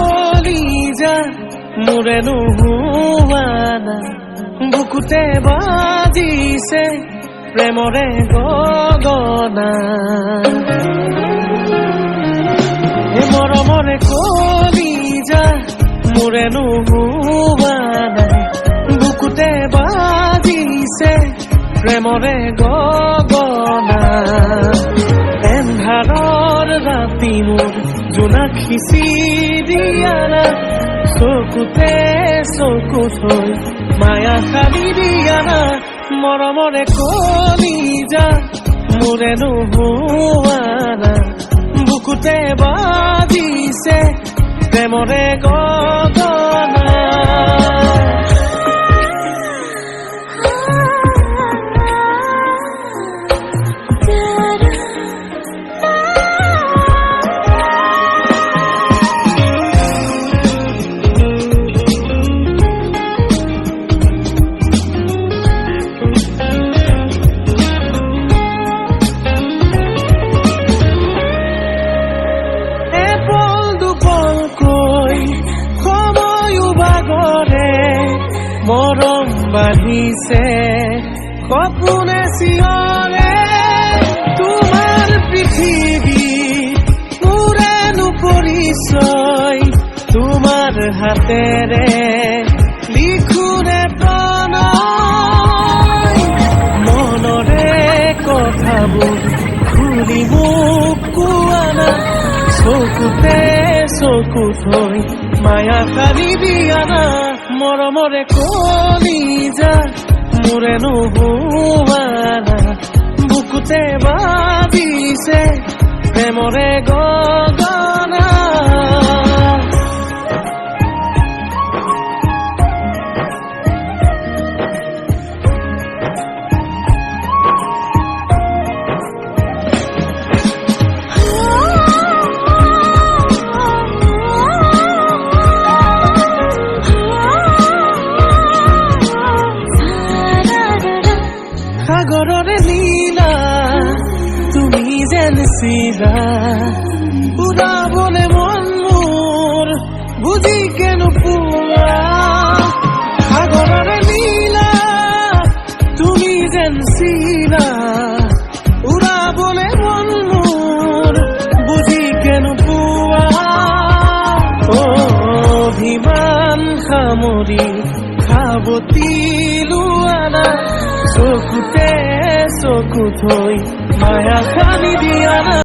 কলিজা মোৰে নোহোৱা না বুকুতে বাজিছে প্ৰেমৰে গগনা মৰমৰে কলিজা মোৰে নোহোৱা না বুকুতে বাজিছে প্ৰেমৰে গগনা এন্ধাৰৰ ৰাতি মোৰ জোনাকী দিয়া না চকুতে চকু থৈ মায়া খালি দিয়া না মৰমৰে কলিজা মোৰে নোহোৱা না বুকুতে বাজিছে প্ৰেমৰে গগনা মৰম বাঢ়িছে সপোনে চিঞৰে তোমাৰ পৃথিৱী মোৰেনো পৰিচয় তোমাৰ হাতেৰে লিখোনে প্ৰণয় মনৰে কথাবোৰ খুলি মোক কোৱা না চকুতে চকু থৈ মায়া খালি দিয়া না মৰমৰে কলিজা মোৰে নোহোৱা না বুকুতে বাজিছে প্ৰেমৰে গগনা সাগৰৰে লীলা তুমি যেন চিলা উৰাবলে মন মোৰ বুজি কেনো পোৱা সাগৰৰে লীলা তুমি যেন চিলা উৰাবলে মন মোৰ বুজি কেনো পোৱা অভিমান সামৰি সাৱতি লোৱা না চকুতে চকু থৈ মায়া খালি দিয়া না